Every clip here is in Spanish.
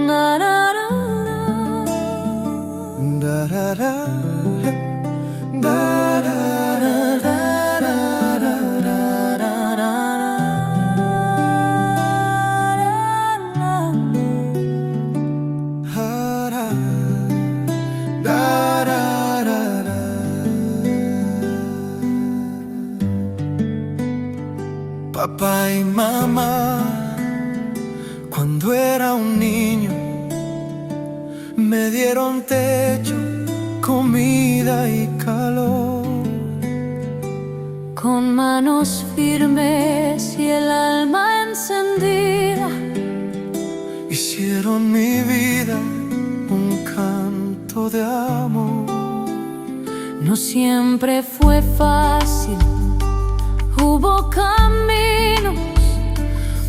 Na, na, na, na. Da, da, da. Da, da, da, da, da, da, da, da, da. Ha, da. Da, da, da, da. Papá y mamá, cuando era un niño, me dieron techo, comida y calor. Con manos firmes y el alma encendida, hicieron mi vida un canto de amor. no siempre fue fácil, hubo caminos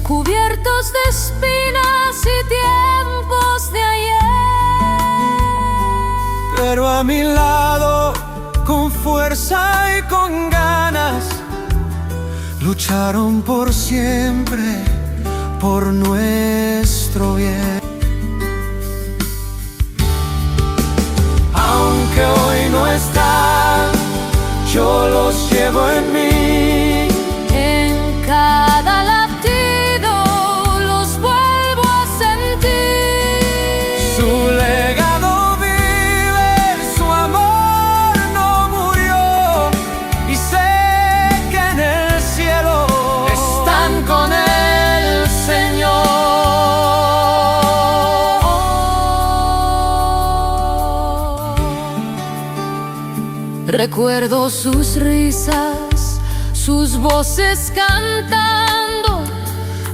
cubiertos de espinas y tiempos de ayer. Pero a mi lado, con fuerza y con ganas, lucharon por siempre, por nuestro bien. Aunque hoy no están, yo los llevo en mí. En cada latido los vuelvo a sentir. Su legado vive, su amor no murió, y sé que en el cielo están con el Señor. Recuerdo sus risas, sus voces cantando,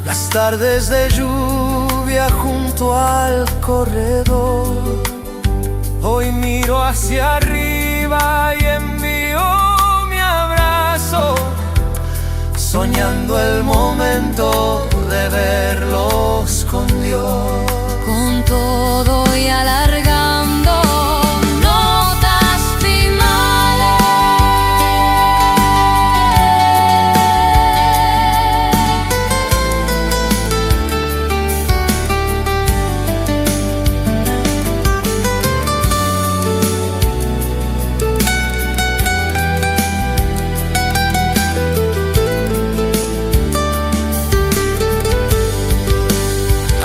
las tardes de lluvia junto al corredor. Hoy miro hacia arriba y envío mi abrazo, soñando el momento de verlos con Dios. con todo y alargando notas finales.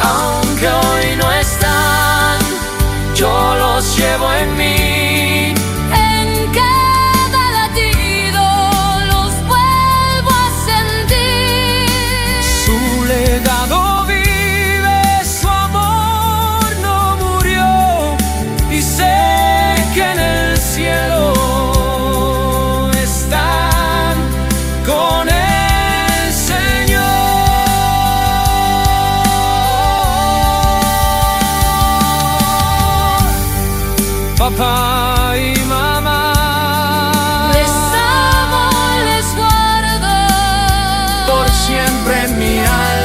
Aunque hoy no están, yo los llevo en mí. En cada latido los vuelvo a sentir. Su legado vive, su amor no murió, y sé que en el cielo están con el Señor. Papá y mamá, Les amo, les guardo por siempre en mi alma.